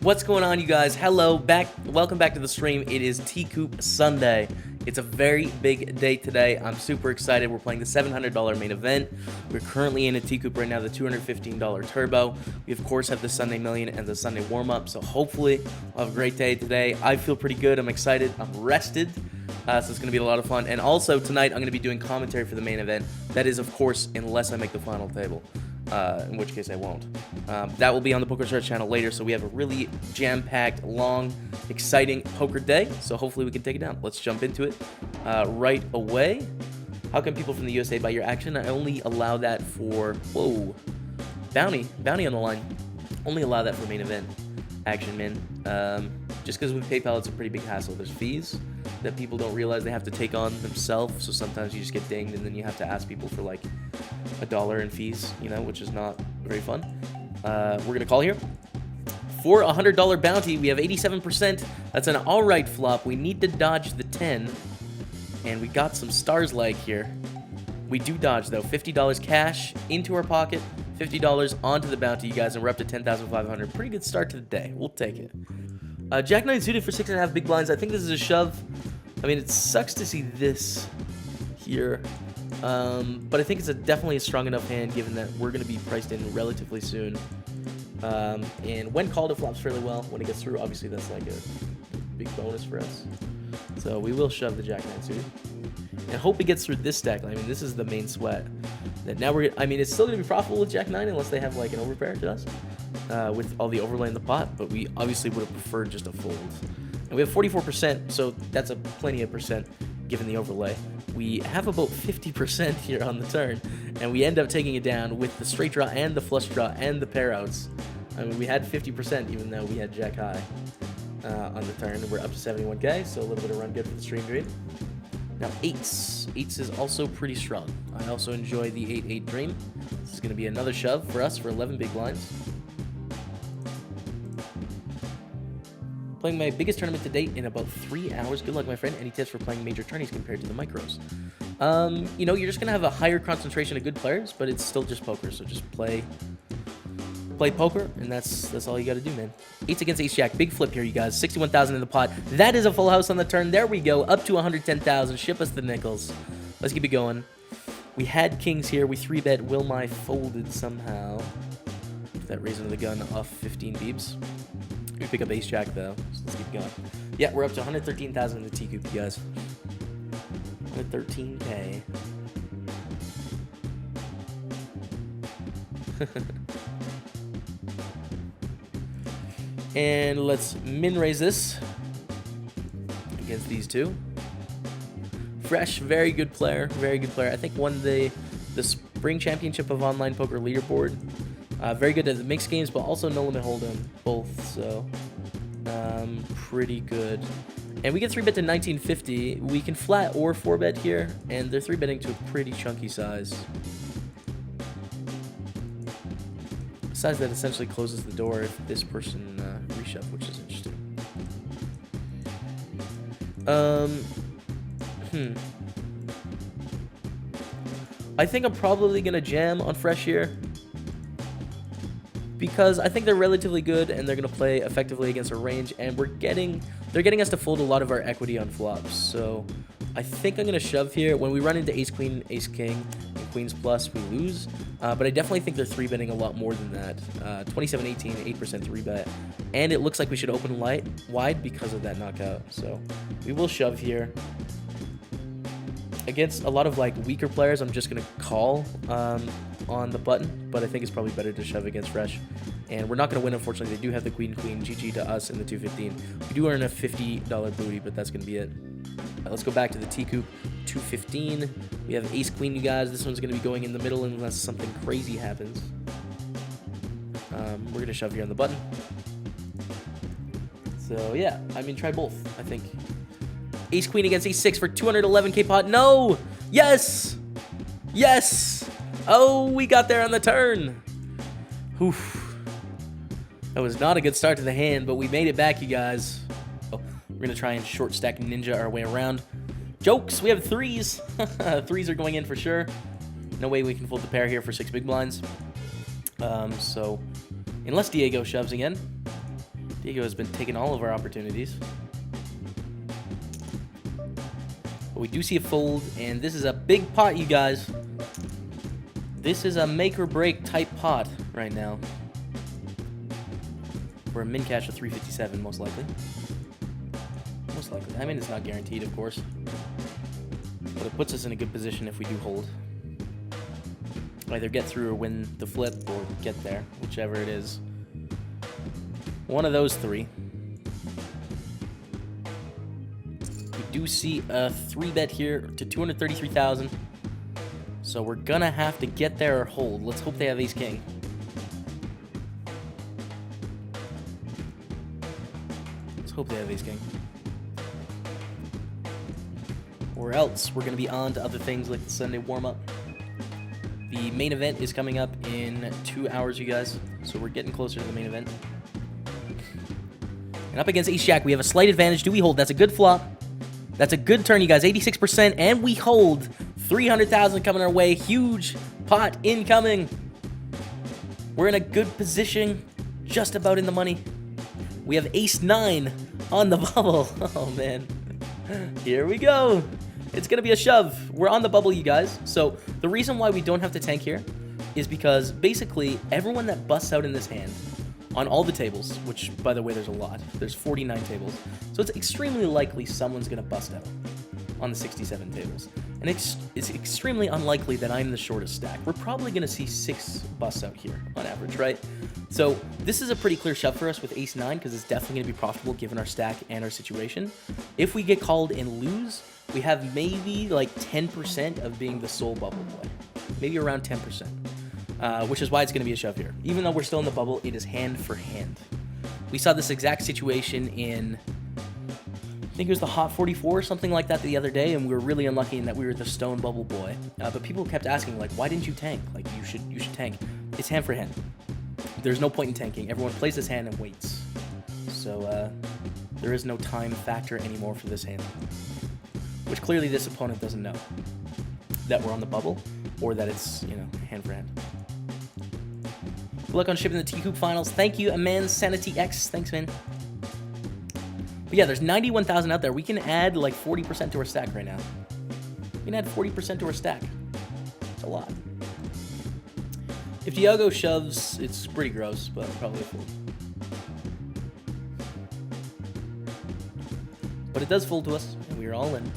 What's going on, you guys? Hello, welcome back to the stream. It is TCOOP Sunday. It's a very big day today. I'm super excited. We're playing the $700 main event. We're currently in a TCOOP right now, the $215 turbo. We of course have the Sunday Million and the Sunday warm-up, so hopefully we'll have a great day today. I feel pretty good. I'm excited. I'm rested. So it's going to be a lot of fun. And also tonight I'm going to be doing commentary for the main event. That is, of course, unless I make the final table. In which case I won't. That will be on the PokerStaples channel later, so we have a really jam-packed, long, exciting poker day, so hopefully we can take it down. Let's jump into it right away. How can people from the USA buy your action? I only allow that for, whoa, bounty on the line. Only allow that for main event action, man. Just because with PayPal it's a pretty big hassle. There's fees that people don't realize they have to take on themselves, so sometimes you just get dinged and then you have to ask people for like $1 in fees, you know, which is not very fun. We're gonna call here for a $100 bounty. We have 87%. That's an all right flop. We need to dodge the 10, and we got some stars like here. We do dodge though. $50 cash into our pocket, $50 onto the bounty, you guys, and we're up to 10,500. Pretty good start to the day. We'll take it. Jack 9 suited for 6.5 big blinds. I think this is a shove. I mean, it sucks to see this here. But I think it's definitely a strong enough hand, given that we're going to be priced in relatively soon. And when called, it flops fairly well. When it gets through, obviously that's like a big bonus for us. So we will shove the Jack 9 suited and hope it gets through this stack. I mean, this is the main sweat. That now I mean, it's still going to be profitable with Jack 9 unless they have like an overpair to us with all the overlay in the pot. But we obviously would have preferred just a fold. And we have 44%, so that's a plenty of percent given the overlay. We have about 50% here on the turn, and we end up taking it down with the straight draw and the flush draw and the pair outs. I mean, we had 50% even though we had Jack high on the turn. We're up to 71k, so a little bit of run good for the stream dream. Now eights is also pretty strong. I also enjoy the 8-8 dream. This is going to be another shove for us for 11 big blinds. Playing my biggest tournament to date in about 3 hours. Good luck, my friend. Any tips for playing major tourneys compared to the micros? You know, you're just gonna have a higher concentration of good players, but it's still just poker. So just play poker, and that's all you got to do, man. Eights against ace jack, big flip here, you guys. 61,000 in the pot. That is a full house on the turn. There we go, up to 110,000. Ship us the nickels. Let's keep it going. We had kings here. We 3-bet. Will my folded somehow? With that raising of the gun off 15 beeps. We pick up ace jack though, so let's keep going. Yeah, we're up to 113,000 in the TCOOP, you guys. 113k. And let's min raise this against these two. Fresh, very good player, very good player. I think won the spring championship of online poker leaderboard. Very good at the mixed games, but also no limit hold'em both, so pretty good. And we get 3-bet to 1950. We can flat or 4-bet here, and they're 3-betting to a pretty chunky size. A size that essentially closes the door if this person reshove, which is interesting. I think I'm probably gonna jam on fresh here, because I think they're relatively good and they're going to play effectively against our range, and they're getting us to fold a lot of our equity on flops. So I think I'm going to shove here. When we run into ace queen, ace king, and queens plus, we lose. But I definitely think they're 3-betting a lot more than that. 27-18, 8% 3-bet. And it looks like we should open wide because of that knockout. So we will shove here. Against a lot of like weaker players, I'm just going to call on the button, but I think it's probably better to shove against fresh. And we're not going to win, unfortunately. They do have the queen, GG to us in the 215. We do earn a $50 booty, but that's going to be it. Let's go back to the TCOOP 215. We have ace queen, you guys. This one's going to be going in the middle unless something crazy happens. We're going to shove here on the button. So yeah, I mean, try both, I think. Ace queen against ace 6 for 211k pot. No! Yes! Yes! Oh, we got there on the turn. Oof. That was not a good start to the hand, but we made it back, you guys. Oh, we're going to try and short stack ninja our way around. Jokes, we have threes. Threes are going in for sure. No way we can fold the pair here for 6 big blinds. So, unless Diego shoves again. Diego has been taking all of our opportunities. But we do see a fold, and this is a big pot, you guys. This is a make or break type pot right now. For a min cash of 357, most likely. Most likely. I mean, it's not guaranteed, of course. But it puts us in a good position if we do hold. Either get through or win the flip, or get there, whichever it is. One of those three. We do see a 3-bet here to 233,000. So we're gonna have to get there or hold. Let's hope they have ace-king. Let's hope they have ace-king. Or else we're gonna be on to other things like the Sunday warm-up. The main event is coming up in 2 hours, you guys. So we're getting closer to the main event. And up against ace-jack, we have a slight advantage. Do we hold? That's a good flop. That's a good turn, you guys. 86%, and we hold. 300,000 coming our way. Huge pot incoming. We're in a good position. Just about in the money. We have ace-9 on the bubble. Oh, man. Here we go. It's going to be a shove. We're on the bubble, you guys. So the reason why we don't have to tank here is because basically everyone that busts out in this hand on all the tables, which, by the way, there's a lot. There's 49 tables. So it's extremely likely someone's going to bust out on the 67 tables. And it's extremely unlikely that I'm the shortest stack. We're probably going to see 6 busts out here on average, right? So this is a pretty clear shove for us with ace-9 because it's definitely going to be profitable given our stack and our situation. If we get called and lose, we have maybe like 10% of being the sole bubble boy. Maybe around 10%, which is why it's going to be a shove here. Even though we're still in the bubble, it is hand for hand. We saw this exact situation in... I think it was the Hot 44 or something like that the other day, and we were really unlucky in that we were the stone bubble boy. But people kept asking, like, why didn't you tank? Like, you should tank. It's hand for hand. There's no point in tanking. Everyone plays this hand and waits. So there is no time factor anymore for this hand, which clearly this opponent doesn't know that we're on the bubble or that it's, you know, hand for hand. Good luck on shipping the TCOOP finals. Thank you, Aman Sanity X. Thanks, man. But yeah, there's 91,000 out there. We can add like 40% to our stack right now. We can add 40% to our stack. It's a lot. If Diego shoves, it's pretty gross, but probably a fold. But it does fold to us, and we are all in.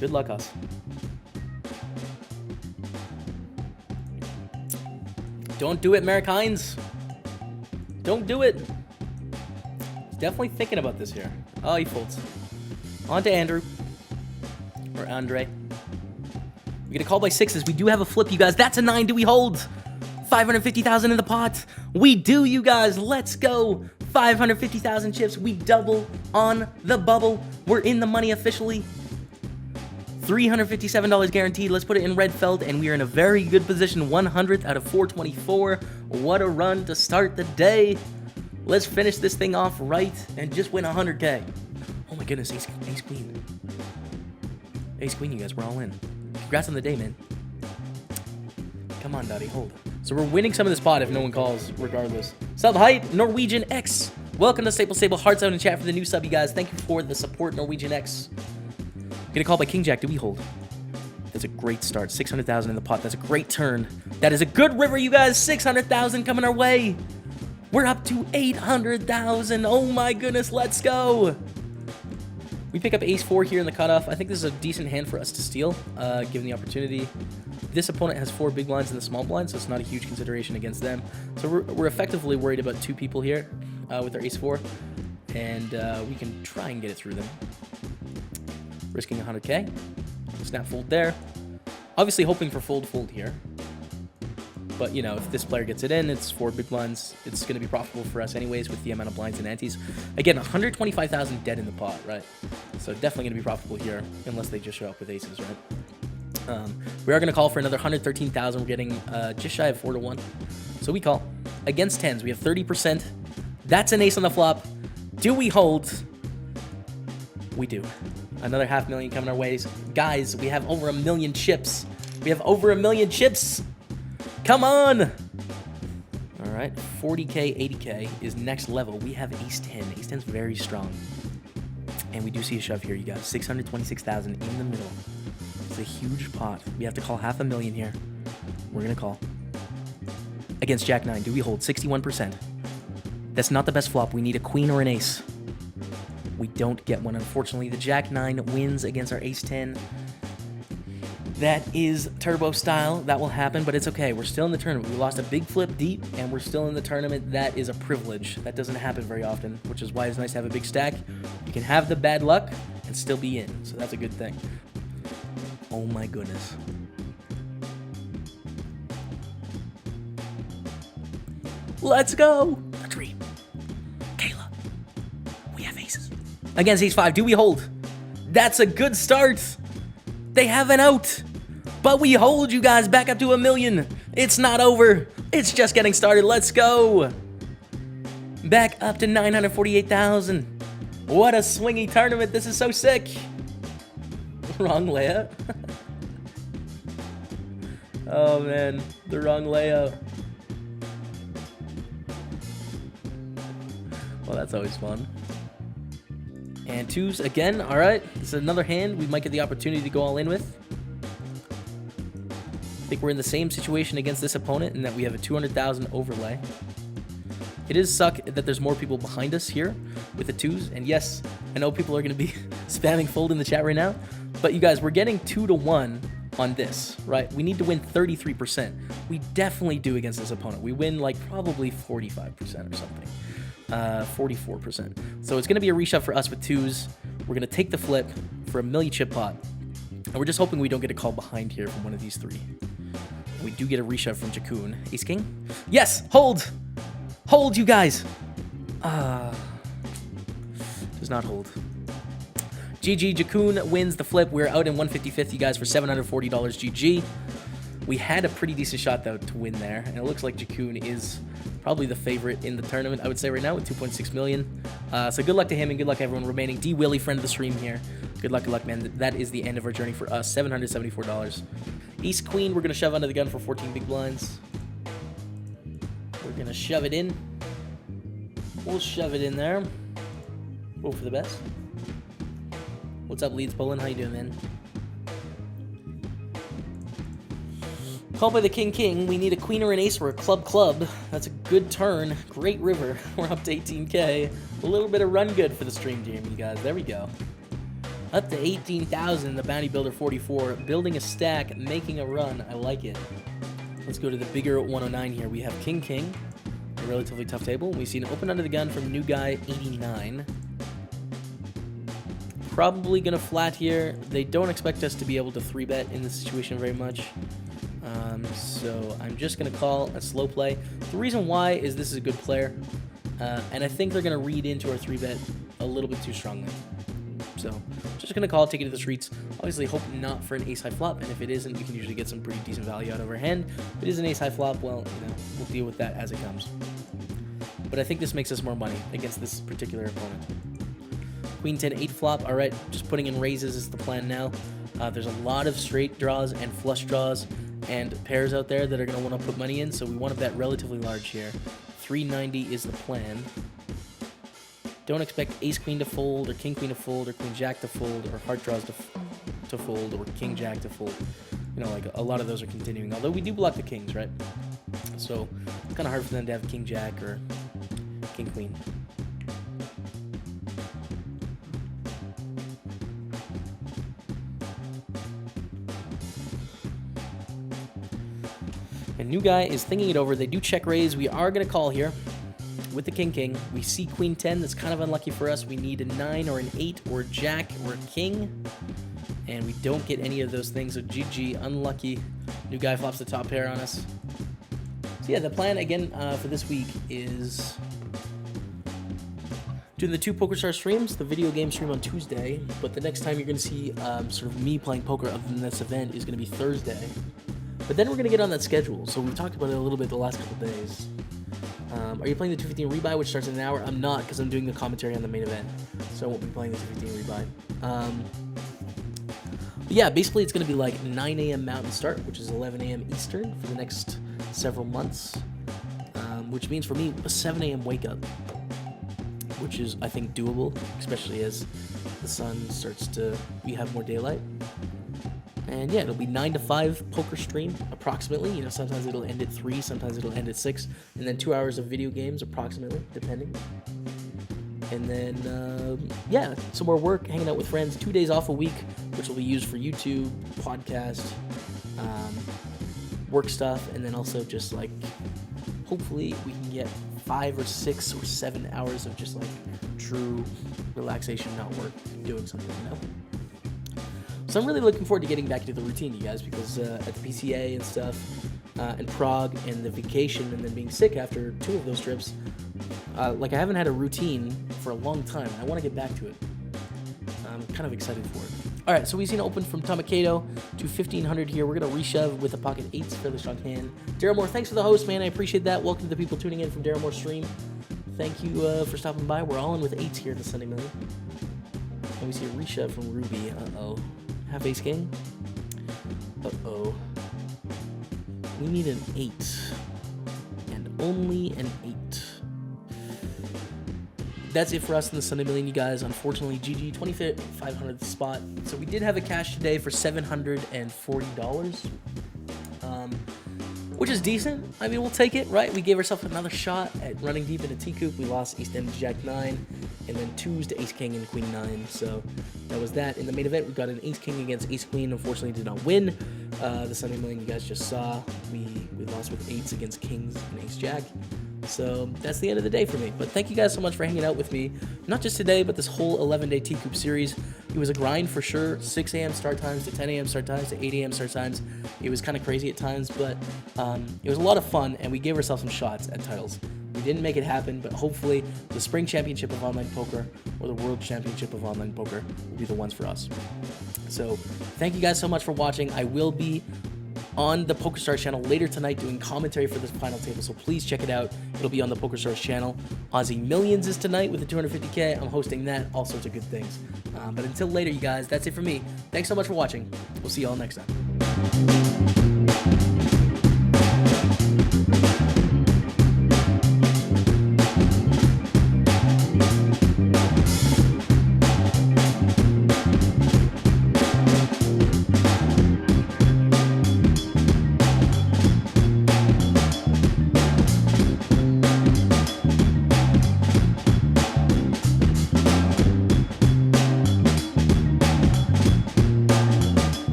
Good luck, us. Don't do it, Merrick Hines. Don't do it. Definitely thinking about this here. Oh, he folds. On to Andrew. Or Andre. We get a call by 6s. We do have a flip, you guys. That's a 9. Do we hold? 550,000 in the pot. We do, you guys. Let's go. 550,000 chips. We double on the bubble. We're in the money officially. $357 guaranteed. Let's put it in red felt, and we are in a very good position. 100th out of 424. What a run to start the day. Let's finish this thing off right and just win 100K. Oh my goodness, ace queen. Ace queen, you guys, we're all in. Congrats on the day, man. Come on, Dottie, hold. So we're winning some of this pot if no one calls, regardless. Sub height, Norwegian X. Welcome to Staples Stable. Hearts out in chat for the new sub, you guys. Thank you for the support, Norwegian X. Get a call by King Jack. Do we hold? That's a great start. 600,000 in the pot. That's a great turn. That is a good river, you guys. 600,000 coming our way. We're up to 800,000. Oh my goodness, let's go. We pick up ace-4 here in the cutoff. I think this is a decent hand for us to steal, given the opportunity. This opponent has 4 big blinds in the small blind, so it's not a huge consideration against them. So we're effectively worried about 2 people here with our ace-4, and we can try and get it through them. Risking 100K. Snap fold there. Obviously hoping for fold here. But, you know, if this player gets it in, it's 4 big blinds. It's going to be profitable for us anyways with the amount of blinds and antes. Again, 125,000 dead in the pot, right? So definitely going to be profitable here unless they just show up with aces, right? We are going to call for another 113,000. We're getting just shy of 4 to 1. So we call. Against 10s, we have 30%. That's an ace on the flop. Do we hold? We do. Another 500,000 coming our ways. Guys, we have over 1 million chips. We have over 1 million chips. Come on! All right, 40K, 80K is next level. We have ace 10. Ace 10's very strong. And we do see a shove here, you guys. 626,000 in the middle. It's a huge pot. We have to call $500,000 here. We're going to call. Against Jack 9, do we hold? 61%. That's not the best flop. We need a queen or an ace. We don't get one, unfortunately. The Jack 9 wins against our ace 10. That is turbo style. That will happen, but it's okay. We're still in the tournament. We lost a big flip deep, and we're still in the tournament. That is a privilege. That doesn't happen very often, which is why it's nice to have a big stack. You can have the bad luck and still be in, so that's a good thing. Oh my goodness. Let's go. A dream. Kayla. We have aces. Against ace 5, do we hold? That's a good start. They have an out. But we hold, you guys, back up to $1 million. It's not over. It's just getting started. Let's go. Back up to 948,000. What a swingy tournament. This is so sick. Wrong layout. Oh, man. The wrong layout. Well, that's always fun. And twos again. All right. This is another hand we might get the opportunity to go all in with. I think we're in the same situation against this opponent in that we have a 200,000 overlay. It does suck that there's more people behind us here with the twos. And yes, I know people are going to be spamming fold in the chat right now. But you guys, we're getting 2-1 on this, right? We need to win 33%. We definitely do against this opponent. We win like probably 45% or something. 44%. So it's going to be a reshove for us with twos. We're going to take the flip for a million chip pot. And we're just hoping we don't get a call behind here from one of these three. We do get a reshove from Jacoon. Ace King? Yes! Hold! Hold, you guys! Does not hold. GG, Jacoon wins the flip. We're out in 155th, you guys, for $740. GG. We had a pretty decent shot, though, to win there. And it looks like Jacoon is probably the favorite in the tournament, I would say, right now, with 2.6 million. So good luck to him and good luck to everyone remaining. D. Willie, friend of the stream here. Good luck, man. That is the end of our journey for us. $774. Ace Queen, we're going to shove under the gun for 14 big blinds. We're going to shove it in. We'll shove it in there. Hope for the best. What's up, Leeds Poland? How you doing, man? Called by the King. We need a queen or an ace or a club. That's a good turn. Great river. We're up to 18K. A little bit of run good for the stream team, you guys. There we go. Up to 18,000. The Bounty Builder 44. Building a stack, making a run. I like it. Let's go to the bigger 109 here. We have King. A relatively tough table. We see an open under the gun from new guy 89. Probably gonna flat here. They don't expect us to be able to 3-bet in this situation very much. So I'm just going to call a slow play. The reason why is this is a good player, and I think they're going to read into our 3-bet a little bit too strongly. So just going to call, take it to the streets. Obviously, hope not for an ace-high flop, and if it isn't, we can usually get some pretty decent value out of our hand. If it is an ace-high flop, well, we'll deal with that as it comes. But I think this makes us more money against this particular opponent. Queen 10, 8 flop. All right, just putting in raises is the plan now. There's a lot of straight draws and flush draws and pairs out there that are going to want to put money in, so we want to bet relatively large here. 390 is the plan. Don't expect ace queen to fold, or king queen to fold, or queen jack to fold, or heart draws to fold, or king jack to fold. You know, like a lot of those are continuing, although we do block the kings, right? So it's kind of hard for them to have king jack or king queen. And new guy is thinking it over. They do check raise. We are going to call here with the king. We see queen 10. That's kind of unlucky for us. We need a 9 or an 8 or a jack or a king. And we don't get any of those things. So GG, unlucky. New guy flops the top pair on us. So yeah, the plan again for this week is doing the 2 PokerStars streams, the video game stream on Tuesday. But the next time you're going to see sort of me playing poker other than this event is going to be Thursday. But then we're going to get on that schedule. So we've talked about it a little bit the last couple days. Are you playing the 215 rebuy, which starts in an hour? I'm not, because I'm doing the commentary on the main event. So I won't be playing the 215 rebuy. But yeah, basically it's going to be like 9 a.m. Mountain start, which is 11 a.m. Eastern for the next several months. which means for me a 7 a.m. wake up, which is, I think, doable, especially as the sun starts to, we have more daylight. And yeah, it'll be 9 to 5 poker stream, approximately. You know, sometimes it'll end at 3, sometimes it'll end at 6, and then 2 hours of video games, approximately, depending. And then, yeah, some more work, hanging out with friends, 2 days off a week, which will be used for YouTube, podcast, work stuff, and then also just, like, hopefully we can get 5 or 6 or 7 hours of just, like, true relaxation, not work, doing something, you know? So I'm really looking forward to getting back into the routine, you guys, because at the PCA and stuff, and Prague, and the vacation, and then being sick after 2 of those trips, like, I haven't had a routine for a long time. I want to get back to it. I'm kind of excited for it. All right, so we've seen open from Tomakato to 1,500 here. We're going to reshove with a pocket 8s, fairly strong hand. Daryl Moore, thanks for the host, man. I appreciate that. Welcome to the people tuning in from Daryl Moore's stream. Thank you for stopping by. We're all in with 8s here in the Sunday Million. And we see a reshove from Ruby. Uh-oh. Half ace king. Uh-oh. We need an 8. And only an 8. That's it for us in the Sunday Million, you guys. Unfortunately, GG, 2,500th spot. So we did have a cash today for $740, which is decent. I mean, we'll take it, right? We gave ourselves another shot at running deep into TCOOP. We lost East End Jack 9, and then 2s to Ace King and Queen 9. So that was that. In the main event, we got an Ace King against Ace Queen. Unfortunately, did not win. The Sunday Million, you guys just saw. We lost with 8s against Kings and Ace Jack. So that's the end of the day for me. But thank you guys so much for hanging out with me. Not just today, but this whole 11-day TCOOP series. It was a grind for sure. 6 a.m. start times to 10 a.m. start times to 8 a.m. start times. It was kind of crazy at times, but it was a lot of fun, and we gave ourselves some shots at titles. We didn't make it happen, but hopefully the Spring Championship of Online Poker or the World Championship of Online Poker will be the ones for us. So thank you guys so much for watching. I will be on the PokerStars channel later tonight doing commentary for this final table, so please check it out. It'll be on the PokerStars channel. Aussie Millions is tonight with the 250K. I'm hosting that, all sorts of good things. But until later, you guys, that's it for me. Thanks so much for watching. We'll see you all next time.